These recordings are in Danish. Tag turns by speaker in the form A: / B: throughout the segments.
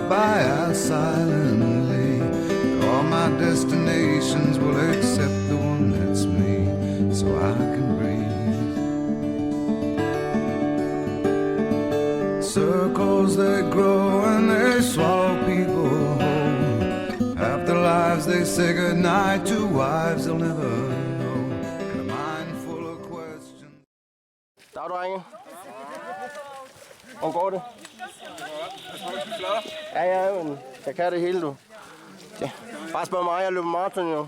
A: By us silently, all my destinations will accept the one that's me, so I can breathe. Circles they grow and they swallow people whole. After lives they say goodnight to wives they'll never know, and a mind full of questions.
B: Dag, drenge. Hvordan går det? Ja, men jeg kan det hele, du. Ja. Bare spørg mig, jeg løber maraton, jo.
C: Jeg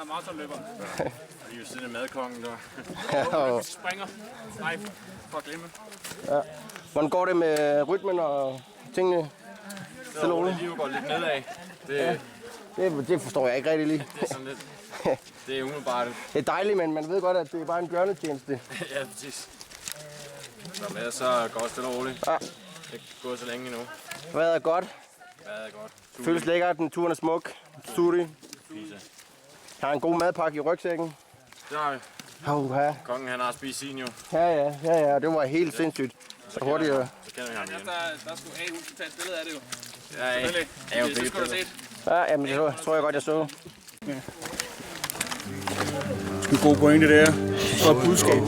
C: er maratonløber. Jeg er jo siden af madkongen, der.
B: Ja,
C: Springer. Nej, for at glemme.
B: Ja. Hvordan går det med rytmen og tingene?
C: Stille og roligt. Livet går lidt nedad.
B: Det forstår jeg ikke rigtig lige.
C: Det er sådan lidt. Det er umiddelbart.
B: Det er dejligt, men man ved godt, at det er bare en bjørnetjeneste.
C: Ja, præcis. Så går det stille og roligt.
B: Ja.
C: Det er gået så længe endnu.
B: Hvad er godt?
C: Hvad er godt?
B: Føles lækkert, den turen er smuk. Suri. Jeg har en god madpakke i rygsækken.
C: Det har vi. Kongen han har spist sin jo.
B: Ja, det var helt sindssygt. Så hurtigt.
C: Så kender vi ham igen.
D: Der skulle A-huset tage et billede af det jo.
C: Ja, jo
D: Det skulle du set.
B: Ja, jamen det tror jeg godt, jeg så.
E: Det er god pointe der. Så budskab.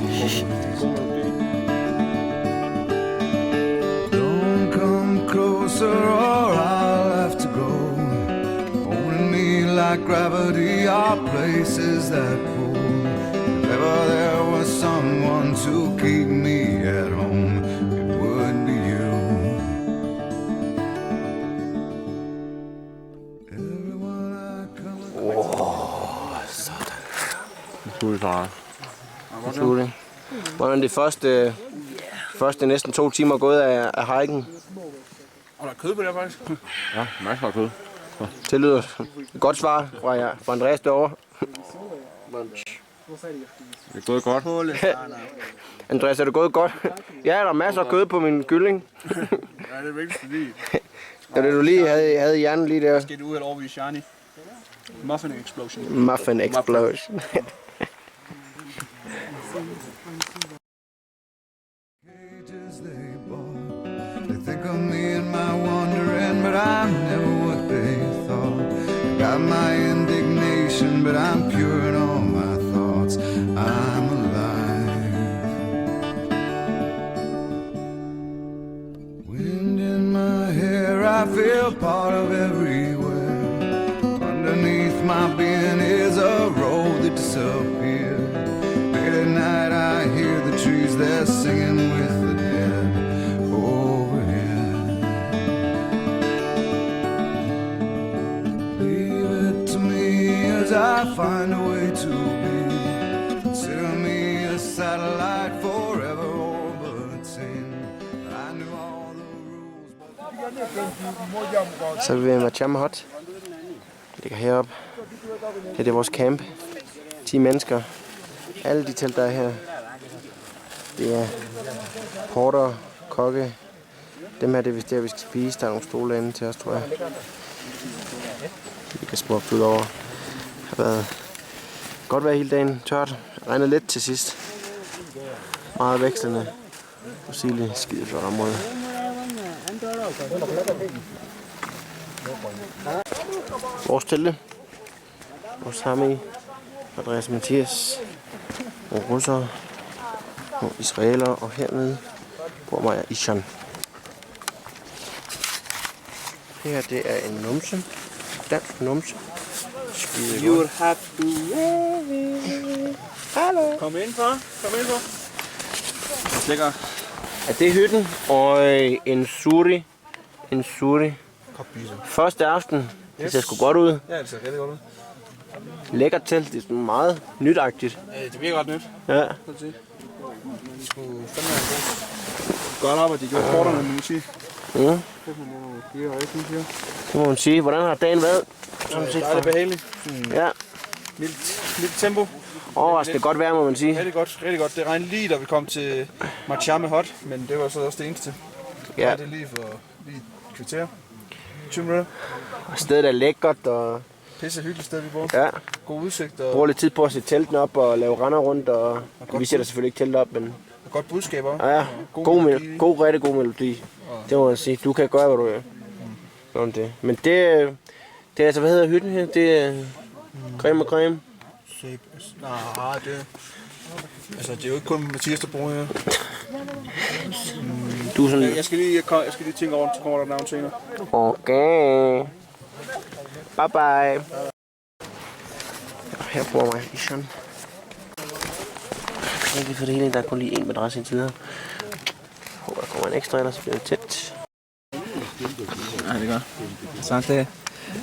A: Closer or I'll have to go. Holding me like gravity are places that pull. If ever there was someone to keep me at home, it would be you. Everyone I come
B: sådan. Hvordan det første næsten 2 timer gået af hiken?
E: Og der er kød på det her, faktisk.
C: Ja, masser af kød.
B: Det lyder et godt svar fra Andreas derovre.
C: Det er gået godt.
B: Andreas, er det gået godt? Ja, der er masser af kød på min kylling.
E: Ja, det er vigtigt, fordi...
B: Det var det, du lige havde i hjernen lige der.
E: Skal du ud at overbevise Shani? Muffin explosion.
B: Muffin explosion.
A: They think of me and my wandering, but I'm never what they thought. Got my indignation, but I'm pure in all my thoughts. I'm alive. Wind in my hair, I feel part of everywhere. Underneath my being is a road that disappeared. Late at night I hear the trees, they're singing with the dead. I find a way to be. Consider me a satellite forever orbiting. I knew all the rules.
B: Så er vi ved Macham Hut. Det ligger heroppe. Det er vores camp. 10 mennesker. Alle de telt, der er her. Det er porter, kokke. Dem her, det er vist der, vi skal spise. Der er nogle stole inde til os, tror jeg. Vi kan smukke ud over. Det har været godt vejr hele dagen, tørt. Regnet lidt til sidst. Meget vekslende. Usile, skide flot område. Vores telte. Vores Sami, Andreas Mathias, nogle russere, nogle israelere, og hernede bor Maja Ishan. Her det er en numse. Dansk numse.
E: You're happy. Hallo. Kom ind, far. Kom ind, far. Lækker.
B: Er det hytten? Og en suri. En suri. Første aften. Det ser sgu godt ud.
E: Ja, det ser rigtig godt ud.
B: Lækkert telt. Det er sådan meget nytagtigt.
E: Det virker ret nyt.
B: Ja.
E: De skulle fandme godt arbejde, de gjorde korterne, må man sige.
B: Ja. Det må man sige. Hvordan har dagen været? sådan set.
E: Dejligt behageligt.
B: Ja,
E: Mildt tempo.
B: overraskende godt vejr, må man sige.
E: Rigtig godt. Det regnede lige, da vi kom til Machame Hot, men det var så også det eneste.
B: Ja.
E: Det er lige for lige et kvarter. 20 minutter.
B: Og stedet er lækkert, og
E: Pisse hyggeligt sted, vi bor.
B: ja,
E: God udsigt og
B: bruger lidt tid på at sætte teltene op og lave render rundt, og vi sætter selvfølgelig ikke telt op, men
E: godt budskab også.
B: ja, rigtig god melodi. Det må man sige. Du kan gøre, hvad du vil. Sådan det. Men det er altså, hvad hedder hytten her? Det er creme og creme.
E: Nej, det er jo ikke kun Mathias, der bor her.
B: Du er sådan...
E: Jeg skal lige tænke over, så kommer der navn senere.
B: Okay. Bye bye. Her bor mig i sådan. Ikke for det hele, der er kun lige en madras indtil videre. Håber der kommer en ekstra, ellers bliver det tæt.
E: Ja, det er godt. Sådan det.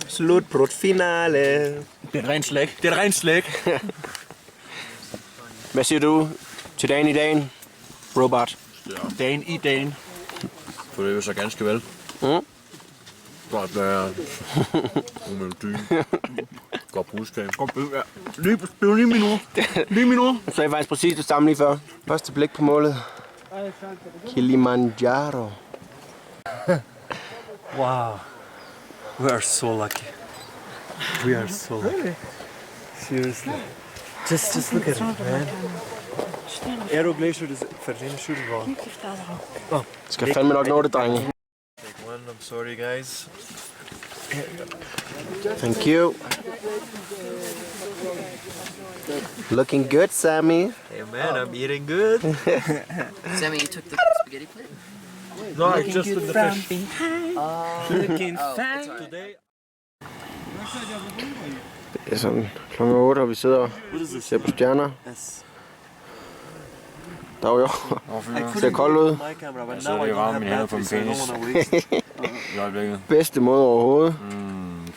B: Slutbrudfinale.
E: Det er et rent slæk. Det er et rent slæk.
B: Hvad siger du til dagen i dagen, Robert?
C: Ja,
E: Dagen i dagen.
C: for det er jo så ganske vel.
B: Mm.
C: Godt være god melodi. Godt budskab.
E: Godt bød, ja. Lige minutter.
B: Så er faktisk præcis det samme lige før. Første blik på målet. Kilimanjaro.
F: Wow, we are so lucky. We are so lucky. Seriously. Just look at it, man. Aero Glacier is verdient shooting.
B: Skal fandme nok nå det, drenge.
F: Take one, I'm sorry guys.
B: Thank you. Looking good, Sammy.
F: Hey man, I'm eating good.
G: Sammy, you took the spaghetti plate?
F: No, I just took the fish. Looking fat
G: alright.
F: today.
B: Det er sådan kl. 8, og vi sidder og ser på stjerner.
F: Yes.
B: Der er jo ser koldt ud.
F: My camera, but
C: Så
F: now
C: er
F: I
C: det
F: don't
C: ramme
F: have
C: min hænder på
F: battery,
C: min
F: so I don't
C: penis.
F: wanna waste.
C: I øjeblikket.
B: Bedste måde overhovedet.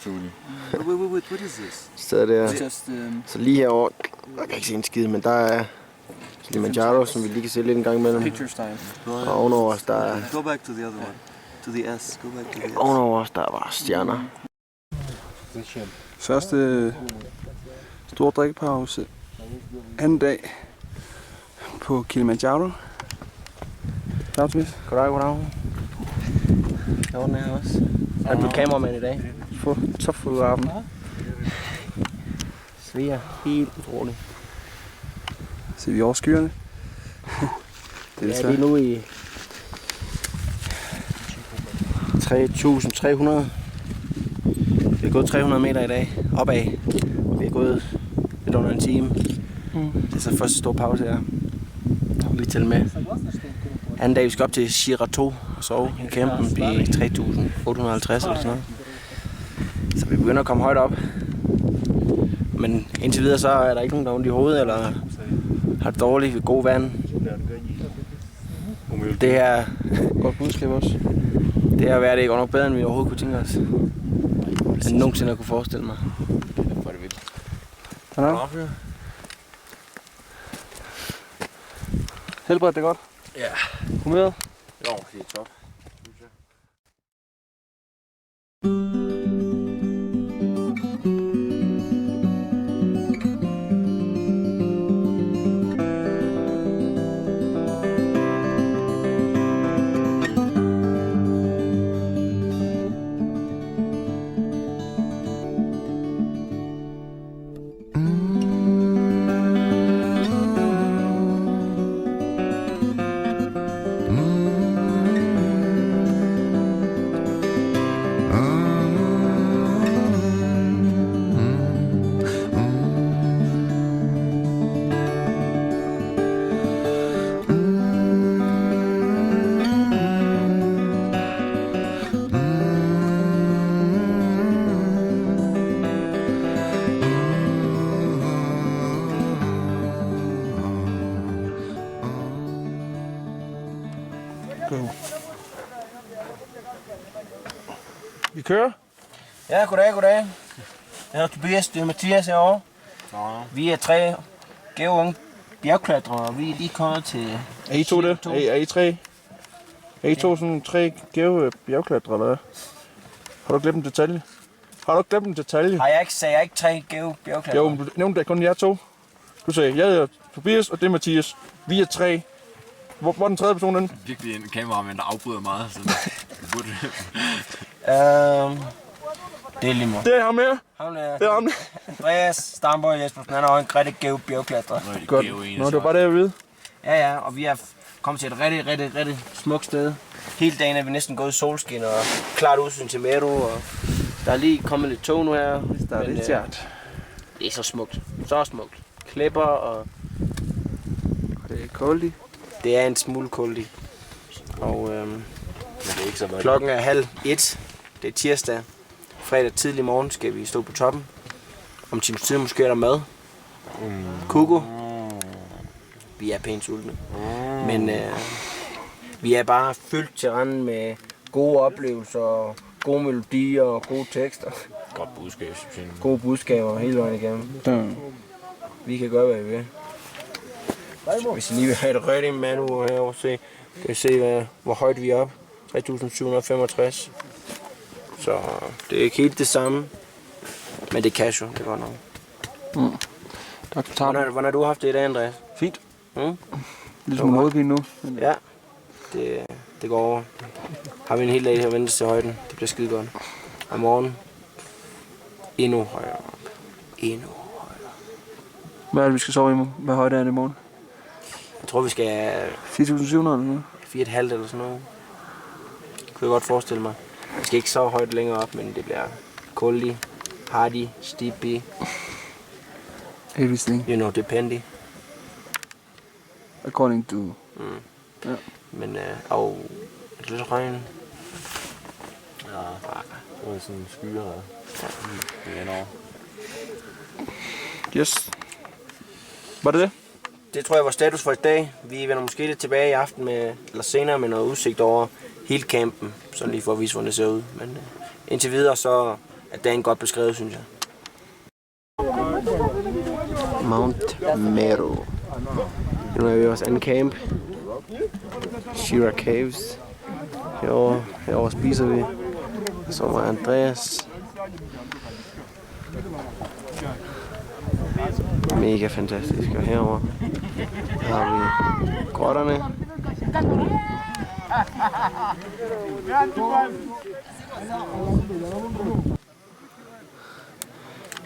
C: Suli.
F: Wait, what is this?
B: Stedet der.
E: Just,
B: Så lige herovre, jeg kan ikke se en skid, men der er Kilimanjaro, som vi lige kan se lidt en gang imellem.
E: picture style.
B: Og ovenover os, der er,
F: Go back to the other one. To the S. Go back to the S.
B: ovenover os, der er bare stjerner.
E: Første store drikkepause. Anden dag på Kilimanjaro. Klar, Smith?
B: Goddag. Jorden er her også. Han blev kameramand i dag.
E: Få topfotografen.
B: Sviger helt utroligt.
E: Ser vi over skyerne. Det er
B: Ja,
E: svært.
B: lige nu i 3.300. Vi har gået 300 meter i dag, opad. Vi har gået lidt under en time. Det er så første store pause her. Vi tæller med. Anden dag, vi skal op til Chirato og sove i campen i 3.850 eller sådan noget. Så vi begynder at komme højt op. Men indtil videre så er der ikke nogen, der er ondt i hovedet eller har det dårligt ved god vand. Det her,
E: Godt budskab også.
B: det her vejr, det går nok bedre, end vi overhovedet kunne tænke os. End nogensinde kunne forestille mig.
E: Ja. Helbred det godt?
B: Ja.
E: Humøret?
B: Jo, det er top.
E: Vi kører.
B: Ja, goddag. Jeg er Tobias, det er Mathias herovre. Vi er 3 gave unge bjergklatrere, og vi er lige kommet til...
E: Er I to det? Er I tre? Er I to sådan 3 gave bjergklatrere, eller hvad? Har du glemt en detalje? Har du ikke glemt en detalje?
B: Har jeg ikke, sagde jeg ikke 3 bjergklatrer?
E: Jo, men du nævnte det kun jer 2. Du sagde, jeg er Tobias, og det er Mathias. Vi er 3. Hvor er den tredje person den?
C: Virkelig en kameramand, der afbryder meget. Så det burde...
B: Det er lige måde.
E: Det er ham her. Det er ham.
B: Andreas Stamborg Jespersen, han er også en rigtig gæv bjergklatrer.
E: Godt. Nå, det var bare det, jeg ville.
B: Ja, og vi er kommet til et rigtig smukt sted. Hele dagen er vi næsten gået i solskin og klart udsyn til Mero. Og der er lige kommet lidt tog nu her.
E: Der er lidt tjert.
B: Det er så smukt. Så smukt. Klipper og
E: Det er koldt.
B: det er en smule koldt. Og
C: Men det er ikke så meget.
B: klokken er 12:30. Det er tirsdag. Fredag tidlig morgen skal vi stå på toppen. Om times tid måske er der mad. Kuko. Vi er pænt sultne. Men vi er bare fyldt til randen med gode oplevelser, gode melodier og gode tekster.
C: Godt budskab, synes jeg.
B: Gode budskaber hele vejen igennem. Vi kan gøre, hvad vi vil. Hvis I lige vil have et rigtig manual herovre, kan I se, hvor højt vi er op. 3.765. Så det er ikke helt det samme. Men det er casual, det er godt nok.
E: Tak for tappen.
B: Hvordan har du haft det i dag, Andreas?
E: Fint.
B: Mm?
E: Ligesom en hovedpine nu.
B: Ja, det går over. Har vi en hel dag her at vente til højden. Det bliver skide godt. Og morgen endnu højere op. Endnu højere.
E: Hvad er det, vi skal sove i morgen? Hvad højde er det i morgen?
B: Jeg tror, vi skal
E: 4.700 eller noget?
B: 4,5 eller sådan noget. Kunne jeg godt forestille mig. Vi skal ikke så højt længere op, men det bliver koldt, hardy, steepy,
E: Everything.
B: you know, dependy.
E: According to... Ja.
B: Men, og lidt regn.
C: Ja, det er sådan skyer der. Det er enormt.
E: Yes. Var det det?
B: Det tror jeg var status for i dag. Vi vender måske lidt tilbage i aften med, eller senere med noget udsigt over hele campen. Sådan lige for at vise, hvordan det ser ud. Men indtil videre så er dagen godt beskrevet, synes jeg. Mount Meru. Nu er vi også anden camp. Shira Caves. Herovre spiser vi. Så er Andreas. Mega fantastisk. Og herovre har vi grotterne.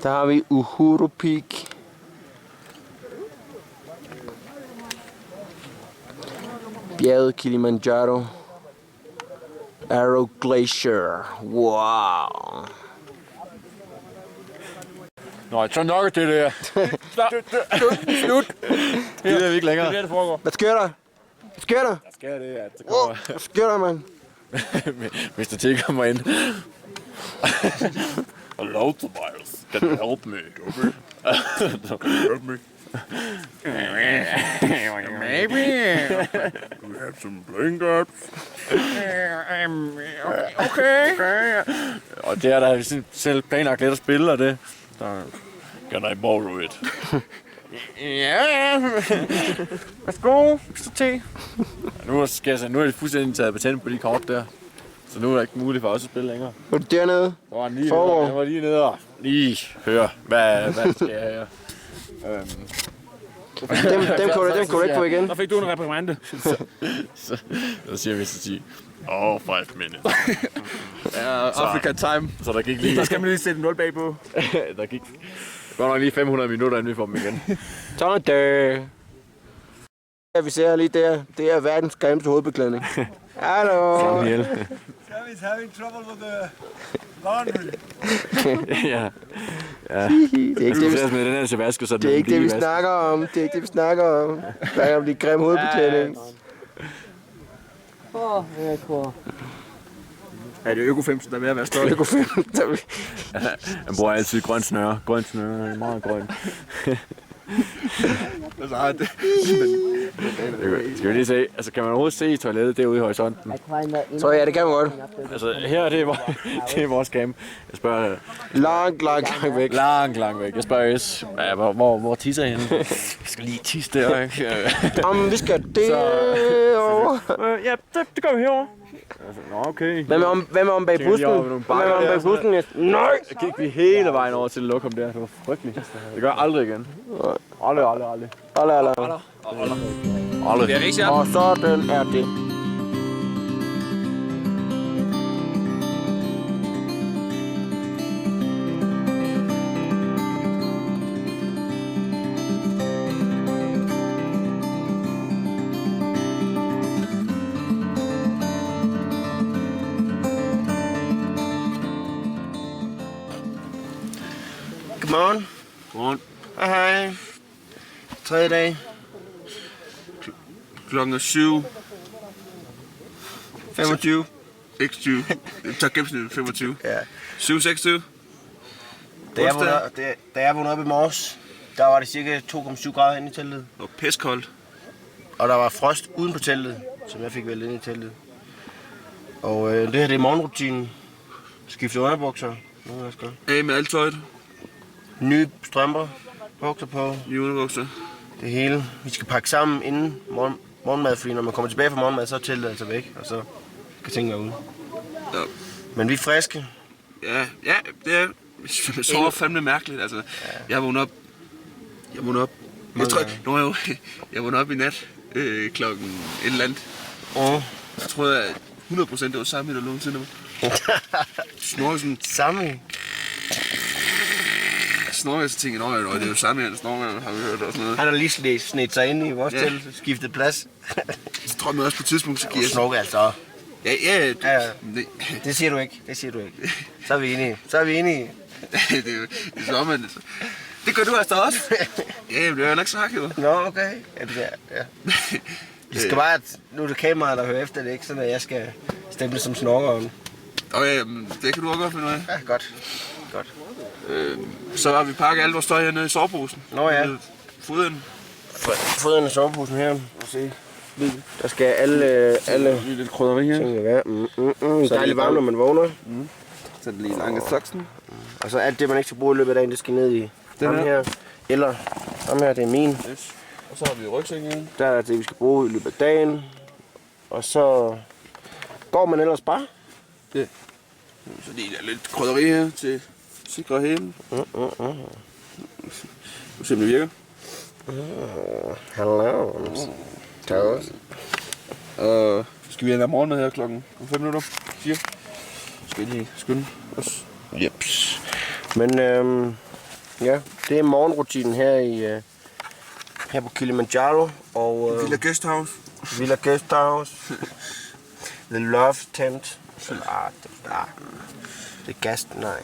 B: Der har vi Uhuru Peak. Bjerget Kilimanjaro. Arrow Glacier. Wow.
C: Nå, så nok af det der.
B: Slut.
C: Det er vi ikke længere.
F: Det er det foregår.
B: Hvad sker der? Hvad sker der?
C: Skal det, at det kommer...
B: Hvad sker der, mand?
C: Mr. T kommer ind. Hello, Tobias. Can you help me? Can you help me? Maybe. We have some blankets. Okay. Og det er der selv planlagt lidt at spille, og det... Can I borrow it? Ja. Værsgo, Mr. T. Nu er det fuldstændig taget patent på de kort der. Så nu er der ikke muligt for os at spille længere.
B: Er du dernede?
C: Jeg var lige nede og lige høre, hvad skal jeg her.
B: Dem kan du ikke få igen.
F: Der fik du en reprimande.
C: Så siger vi så 10. 5 minutes.
F: Africa time.
C: Så der gik lige...
F: Der skal man lige sætte en 0 bagpå.
C: der gik godt nok lige 500 minutter, inden vi får dem igen.
B: Sådan der. Ja, vi ser lige der. Det er verdens grimmeste hovedbeklædning. Hallo.
H: Having trouble with the laundry.
C: Ja.
B: Det er ikke det, vi,
C: med den her til vaske, så
B: det er ikke det, vi snakker om. Det er ikke det, vi snakker om. Vi snakker om de grimme hovedbeklædning.
F: Ja, det er Øko-5, der er ved at være stolt.
C: Han bruger altid grønt snøre. Grønt snøre, meget grønt. Skal vi lige se, altså kan man overhovedet se toilettet derude i horisonten?
B: Så ja, det kan man godt.
C: Altså her, det er vores camp. Jeg spørger...
B: Langt væk.
C: Langt væk. Jeg spørger S. Ja, hvor tisser I henne? Jeg skal lige tisse der, ikke?
B: Vi skal derovre.
F: Ja, det gør vi herovre.
C: Altså, nå, okay.
B: Hvem er om bag
C: Tænker lige
B: busken?
C: over ved nogle bakker
B: Hvem er om
C: der,
B: bag busken? Nej!
C: Jeg gik vi hele vejen over til Lokum der. Det var frygteligt. Det gør jeg aldrig igen. Aldrig.
D: Det er ikke
B: Og sådan er det. Godmorgen.
C: Godmorgen.
B: Hej. Tredje dag.
C: Klokken er 7.
B: 25.
C: Ikke 20. Tak gennemsnit 25.
B: Ja.
C: 7,26.
B: Da jeg vågnede op i morges, der var det cirka 2,7 grader inde i teltet.
C: Og piskoldt.
B: Og der var frost uden på teltet, som jeg fik væltet ind i teltet. Og det her det er morgenrutinen. Skifte underbukser.
C: Af med alt tøjet.
B: Nye strømper. Bukser på.
C: Nye underbukser.
B: Det hele. Vi skal pakke sammen inden morgenmad, fordi når man kommer tilbage fra morgenmad, så er teltet altså væk. Og så kan tingene være ude.
C: Ja.
B: Men vi er friske.
C: Ja, det er... Jeg sover fandme mærkeligt, altså. Jeg vågnede op... Jeg vågnede op i nat klokken et eller andet. Jeg troede, at 100% det var Sami, der lå ved siden af mig. Snorke sådan...
B: Sami?
C: Snorke, så tænkte jeg, det er jo Sami, han snorker, har vi hørt og sådan noget.
B: Han har lige snedt sig ind i vores telt, skiftet plads.
C: Så tror jeg også på et tidspunkt, så giver jeg...
B: Snorke altså.
C: Ja.
B: Det siger du ikke. Så er vi enige.
C: Det er så, men... Det gør du altså også. Ja, det er jo ikke sagt, jo.
B: Nå, okay. Ja. Det skal bare, nu er det kameraet, der hører efter det, ikke? Sådan at jeg skal stemple som snorkeren.
C: Okay, det kan du også godt finde ud af.
B: Ja, godt.
C: Så har vi pakket alt vores tøj hernede i soveposen.
B: Nå ja. Foderen i soveposen her. Se. Der skal alle
C: Lige lidt krydderi her.
B: ting være. Dejligt varmt, når man vågner.
C: Så er det lige lange soksen.
B: Og så alt det, man ikke skal bruge i løbet af dagen, det skal ned i
C: Den
B: her. Eller ham her, det er min.
C: Yes. Og så har vi rygsækken her.
B: Der er det, vi skal bruge i løbet af dagen. Og så går man ellers bare.
C: Ja. Så lige der lidt krydderi her til sikre hælen. Nu ser vi, det virker.
B: Hallo. Toast.
C: Og så skal vi have morgenmad her klokken 5 minutter. 4. Skal vi lige skynde os.
B: Jeps. Men ja, det er morgenrutinen her på Kilimanjaro og
C: Villa Guesthouse.
B: Villa Guesthouse. The Love Tent. Det er gast, nej.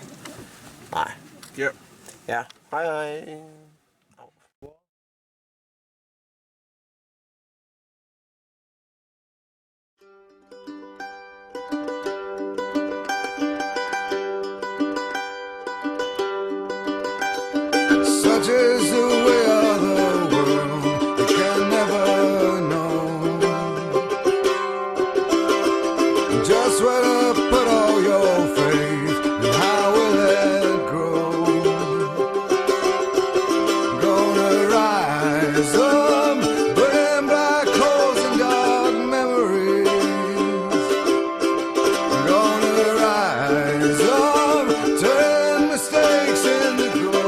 C: Ja.
B: Ja, hej.
A: Such is the way of the world, you can never know just where to put all your faith and how will it grow. Gonna rise up, burning black holes and dark memories. Gonna rise up, turn mistakes into growth.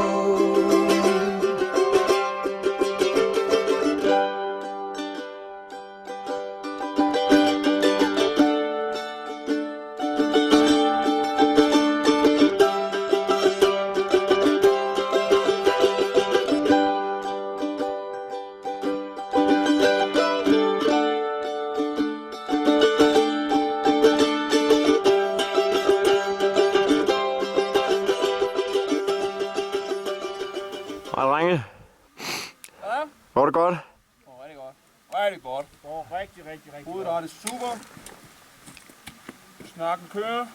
B: Hej, drenge. Går det godt?
D: Rigtig godt.
E: Rigtig. Hovedet har det super. Snakken kører.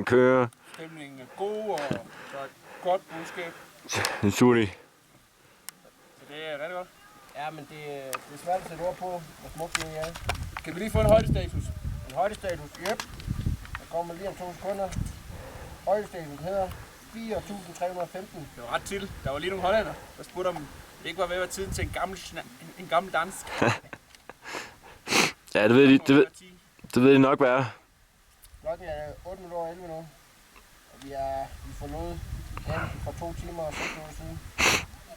B: Kører.
E: Stemningen er god, og der er et godt budskab.
B: En suri.
E: Så det er rigtig godt.
B: Ja, men det er svært at sætte ord på, hvor smukt det er.
E: Kan vi lige få en højdestatus?
B: En højdestatus, yep. Der kommer lige om 2 sekunder. Højdestatus hedder 4.315.
E: Det var ret til. Der var lige nogle hollænder, der spurgte om det ikke var ved at være tiden til en gammel dansk.
B: Ja, det ved de nok være. Klokken er 8 minutter over 11 nu. Og vi forlod for 2 timer og 6 minutter siden.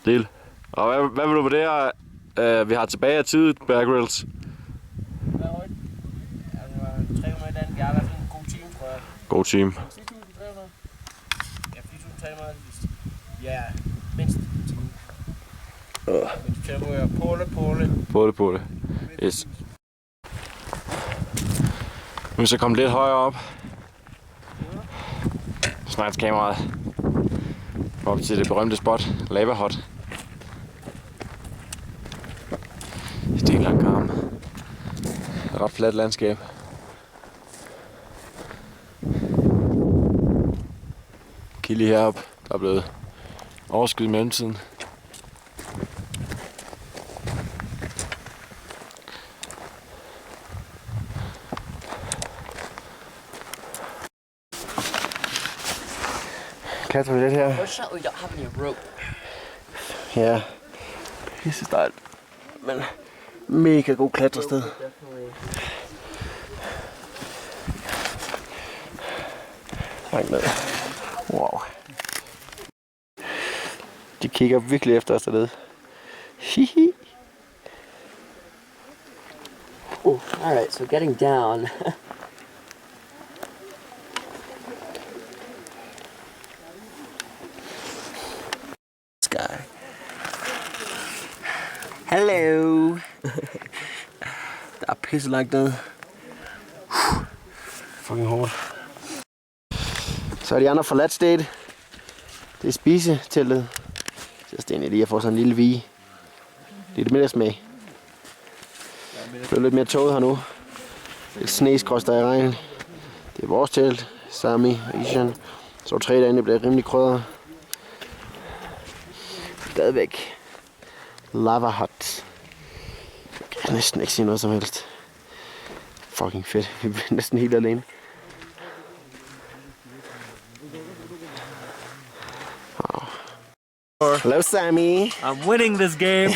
C: Del. Og hvad vil du vurdere, vi har tilbage af tid, Bear Grylls?
B: Hvad højt? Ja, det var 300 et andet. Vi har i hvert fald en god time, tror jeg.
C: God team.
B: 4.300? Ja, 4.300. Ja, mindst en time. Men du tager på det.
C: Yes. Nu er så kommet lidt højere op. Snart kameraet. Op til det berømte spot, Lava Hut. Stenlang arm. Ret fladt landskab. Kilde heroppe, der er blevet overskyet i mellemtiden. Klatrer vi lidt her.
G: Unfortunately, we don't have any rope.
B: Ja, pisse stejlt. Men mega god klatrested. Langt ned. Wow. De kigger virkelig efter os dernede. Hihi.
G: Alright, so getting down.
B: Sky. Hello. Der er pisse langt ned. Fucking hårdt. Så er de andre forladt stedet. Det er spiseteltet. Så Sten lige at få sådan en lille vige. Lidt middagsmag. Det er lidt mere tåget her nu. Lidt sneskrås der i regn. Det er vores telt. Sami og Ishan. Så 3 dage, det bliver rimelig krydret. Stadigvæk. Lava Hut. Jeg kan næsten ikke sige noget som helst. Fucking fedt. Vi er næsten helt alene. Hello, Sammy.
F: I'm winning this game.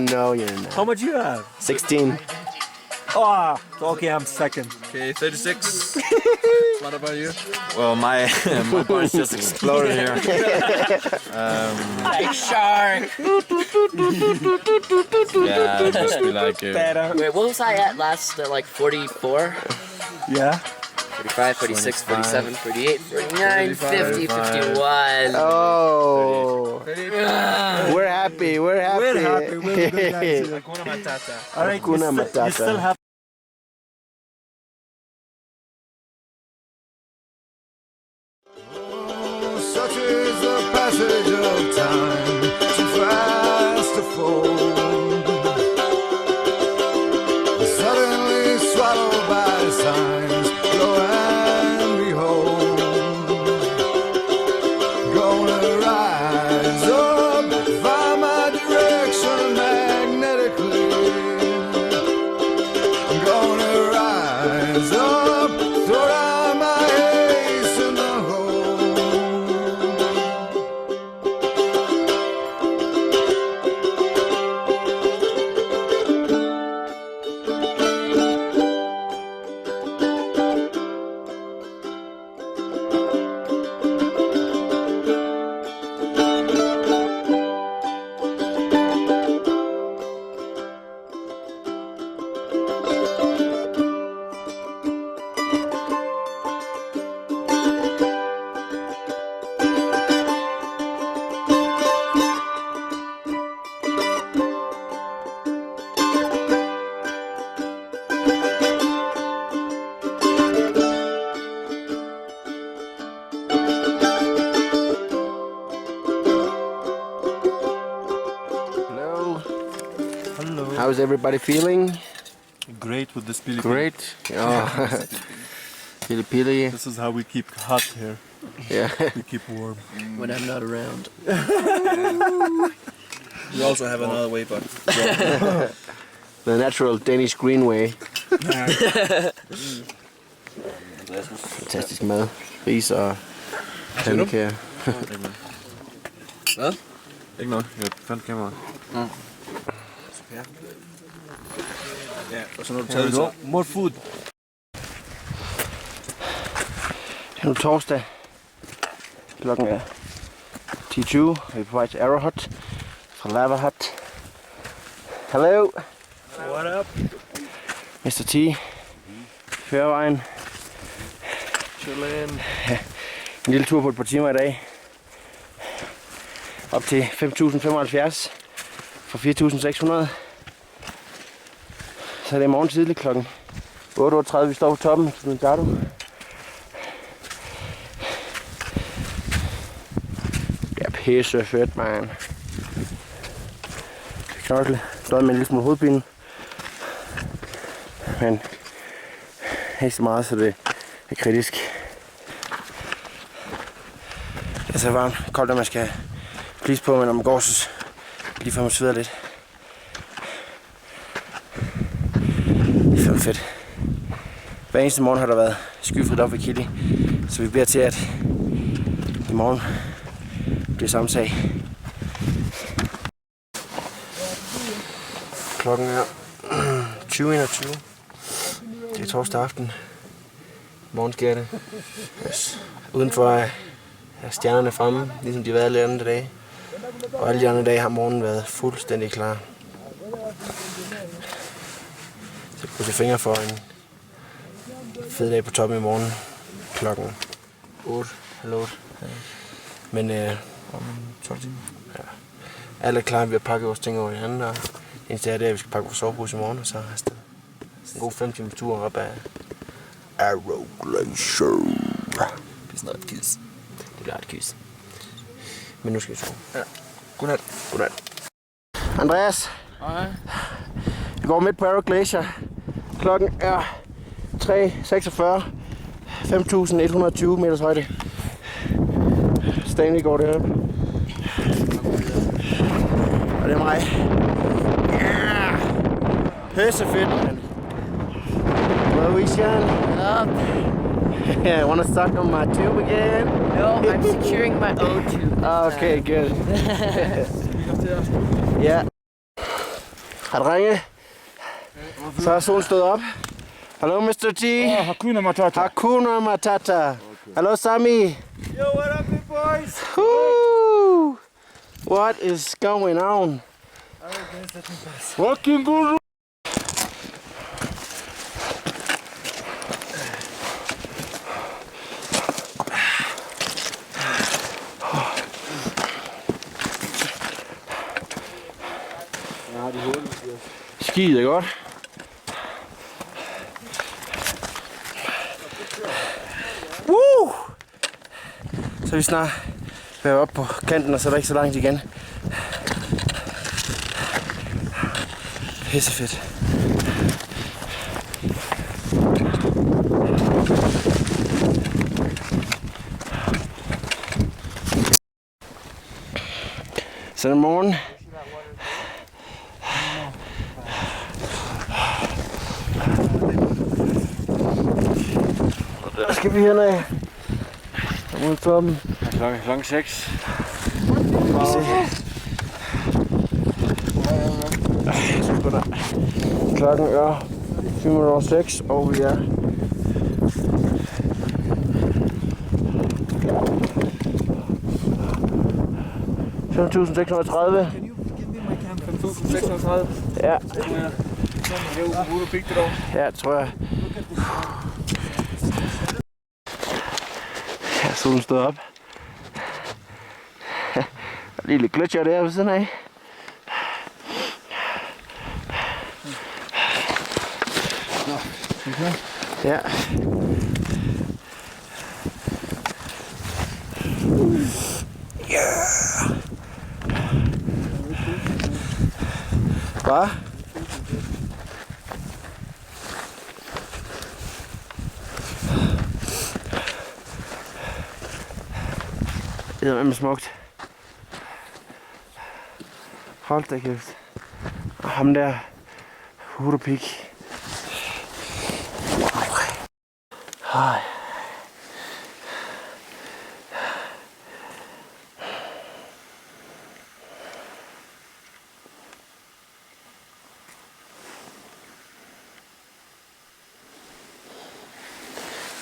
B: No, you're not.
F: How much you have?
B: 16.
F: Oh, okay, I'm second.
D: Okay, 36. What about you? Well, my body's just exploded here.
G: Big shark!
D: Yeah, it must be like
G: Wait, what was I at last? Like 44?
F: Yeah.
G: 45, 46, 47, 48, 49, 50, 51.
B: Oh. We're happy. We're happy.
F: We're happy. We're good guys.
D: Hakuna Matata.
F: All right,
B: Hakuna Matata.
F: you still have.
A: Such is the passage of time, too fast to fold. Suddenly swallowed by signs, lo and behold. Gonna rise up, find my direction magnetically. Gonna rise up, throw down my ace in the hole.
B: Hello.
F: Hello.
B: How's everybody feeling?
F: Great with this Pili.
B: Great. Oh. Pili Pili.
F: This is how we keep hot here.
B: Yeah.
F: We keep warm.
G: When I'm not around.
D: You also have another way, but
B: The natural Danish green way. Fantastisk mad. Ris og pandekager.
C: Hvad? Ikke noget. Jeg fandt kameraet.
D: ja, og så når du tager det så.
F: More food.
B: Nu torsdag. Klokken er 10:20. Vi er på vej til Arrowhut fra Lava Hut. Hello.
H: What up?
B: Mr. T. Førervejen.
E: Chillin'.
B: En lille tur på et par timer i dag. Op til 5.075 fra 4.600. Så er det i morgen tidligt klokken 8:30. Vi står på toppen af Kilimanjaro. Det er pisse fedt, man. Knokle. Døde med en lille smule hovedpine. Men ikke så meget, så det er kritisk. Det er så varmt, koldt, at man skal please på, men når man går, så lige får man sveder lidt. Det er fandme fedt. Hver eneste morgen har der været skyfrit op ved Kili, så vi beder til, at i morgen bliver samme sag. Klokken er 20:21. Det er torsdag aften. I morgen sker det. Yes. Udenfor er stjernerne fremme, ligesom de har været alle andre dage. Og alle de andre dage har morgenen været fuldstændig klar. Så krydser fingre for en fed dag på toppen i morgen. Klokken 8. Men 12 timer. Ja. Alle er klar, vi har pakket vores ting over i anden, og eneste er det, at vi skal pakke vores sovepose i morgen, og så er afsted. En god 5 timers tur op ad Arrow Glacier.
G: It's not a kiss. Det bliver et kys.
B: Men nu skal vi sove.
E: Ja. Godnat.
B: Godnat. Andreas.
G: Hej.
B: Vi går midt på Arrow Glacier. Klokken er 3:46. 5.120 meters højde. Stanley går deroppe. Og det er mig. Yeah! Pisse fedt, man. Hello, Ishan.
G: Up.
B: Yeah, wanna suck on my tube again?
G: No, I'm securing my O2.
B: Okay, good. Ja. Hej, drenge. Så er solen stået op. Hallo, Mr. T.
E: Hakuna Matata.
B: Hakuna Matata. Hallo, Sami.
H: Yo, what up, big boys?
B: Woo! What is going on?
E: Fucking good.
B: Skide godt. Woo! Så er vi snart være oppe på kanten, og så er der ikke så langt igen. Pissefedt. Så i morgen der skal vi herned mod toppen.
C: Klokken 6.
B: Klokken er 5:06, og vi er $5.630. Ja. Ja, tror jeg. Ja, solen stod op. Lige lidt glitcher der ved siden af. Ja. Yeah. Hvad? Det er med smukt. Hold da kæft. Og ham der Hurupik. Hej.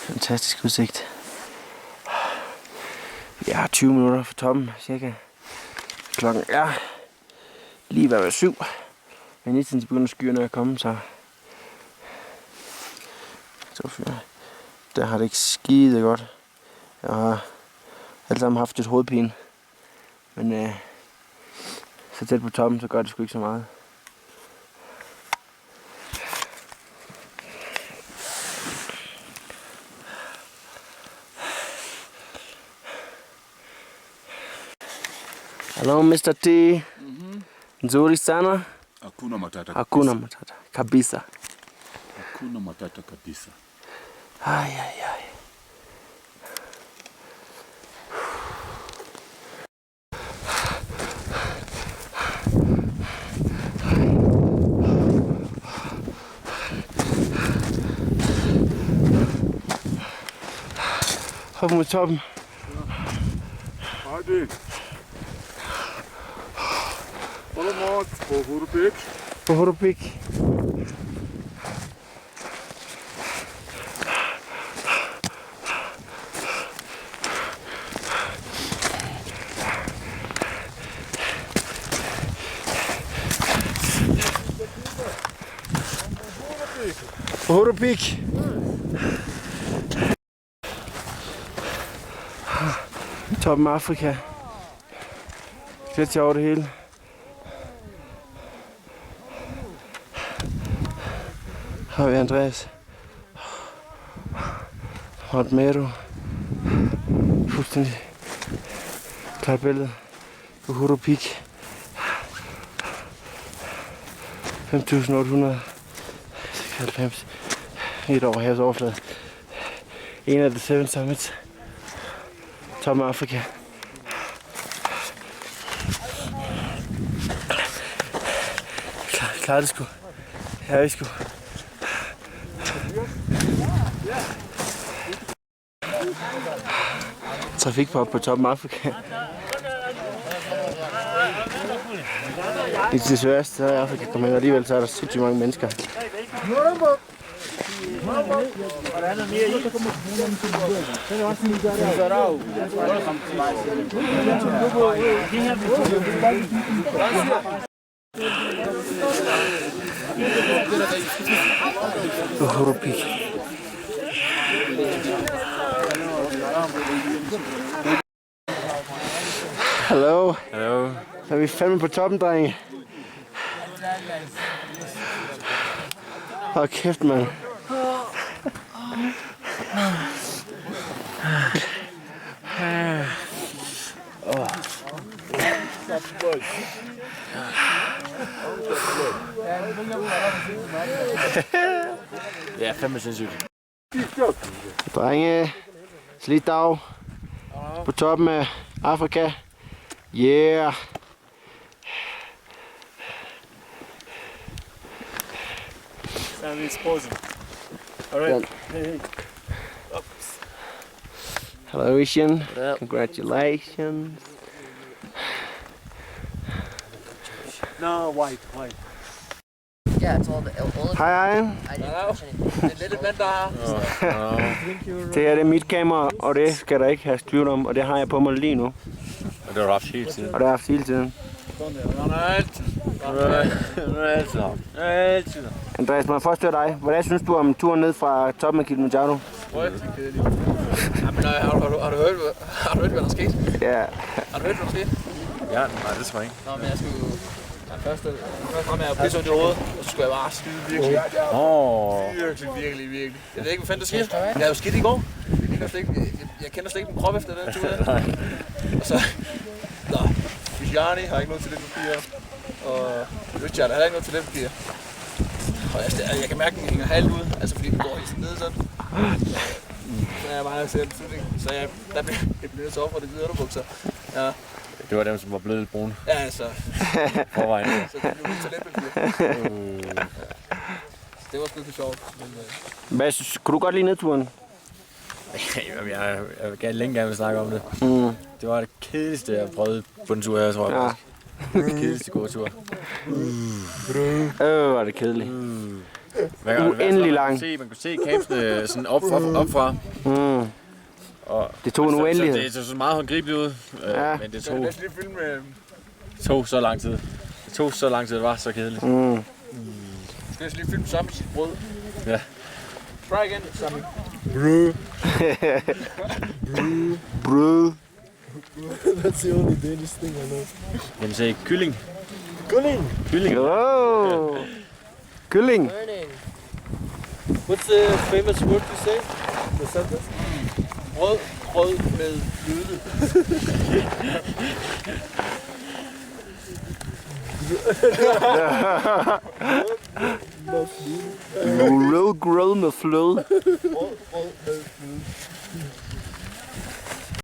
B: Fantastisk udsigt. Jeg har 20 minutter fra toppen, cirka. Klokken er lige ved 7. Men lige siden begynder skyerne at komme, så der har det ikke skide godt. Jeg har alle sammen haft lidt hovedpine. Men så tæt på toppen, så gør det sgu ikke så meget. Hello, Mr. T. Nzuri sana.
I: Hakuna matata.
B: Hakuna matata. Kabisa.
I: Hakuna matata kabisa.
B: Ay, ay, ay. Op mod toppen.
I: Hej det. Hallo Mart, på Hurubæk.
B: På Hurubæk. På Hurubæk. Toppen af Afrika. Gletsjer over det hele. Her har vi Andreas. Mount Meru. Fuldstændig klart billede på Hurubæk. 5.896 meter over havets overflade. En af de 7 summits. Toppen af Afrika. Klar det sgu. Her er vi sgu. Trafikpop på toppen af Afrika. Det er desværre, så er Afrika kommet ind, og alligevel så er der sindssygt mange mennesker. Hurubæk. Hallo.
C: Hallo.
B: Så er vi fandme på toppen, drenge. Hold kæft, mand.
C: Det er fandme sindssygt.
B: Drenge, slidt dag på toppen af Afrika. Yeah.
H: And it's pausing. Alright.
B: Hello, Ishan. Congratulations.
H: No, white.
G: Yeah, it's all the
B: Hej, hej.
G: I didn't touch anything.
H: Det er lidt mindre her.
B: Det her det er mit kamera, og det skal der ikke have tvivl om, og det har jeg på mig lige nu.
C: Og det har du haft hele tiden.
B: Og det har jeg haft hele tiden.
H: Altid.
B: Andreas, må jeg først høre dig. Hvordan synes du om turen ned fra toppen af Kilimanjaro?
H: Rigtig kedeligt. Jamen, har du hørt, hvad der skete?
B: Ja.
H: Har du hørt, hvad der skete?
C: Ja, nej, det tror jeg ikke.
H: Nå, men jeg skulle... Først frem er jeg pisse ondt i hovedet, og så skulle jeg bare skide virkelig. Virkelig. Jeg ved ikke, hvad fanden der sker. Jeg havde jo skidt i går. Jeg kender slet ikke min krop efter den tur. Og så... Nå, Fijani har ikke noget til det papir. Og Richard har ikke noget til det papir. Og jeg kan mærke, at den hænger halvt ud, altså fordi den går helt ned sådan. Så jeg bare ser en beslutning. Så jeg blev nødt til at ofre det hvide underbukser. Ja.
C: Det var dem, som var blevet lidt brune.
H: Ja, altså.
C: Forvejen.
H: Så det blev lidt toiletpapir. Det var sgu ikke sjovt. Men,
B: Hvad synes, kunne du godt lide nedturen?
C: Jeg vil længe gerne snakke om det. Det var det kedeligste, jeg har prøvet på en tur her, tror jeg.
B: Ja.
C: Det kedeligste gåtur.
B: Var det kedeligt.
C: Uendelig
B: lang.
C: Man kunne se campsene sådan opfra. Og
B: Det tog en uendelighed.
C: Det så meget håndgribeligt ud,
B: Ja.
C: men det
H: Så jeg næsten lige filme
C: tog så lang tid. Det tog så lang tid, det var så kedeligt.
H: skal jeg lige filme sammen i sit brød.
C: Ja.
H: Try again, Sammy.
B: Bro.
F: That's the only Danish thing I know.
C: Jamen sagde kylling.
F: Kylling!
B: Oh. Kylling.
F: What's the famous word you say? The sentence?
H: Brød med fløde.
B: Rødgrød med fløde.
H: Brød med fløde.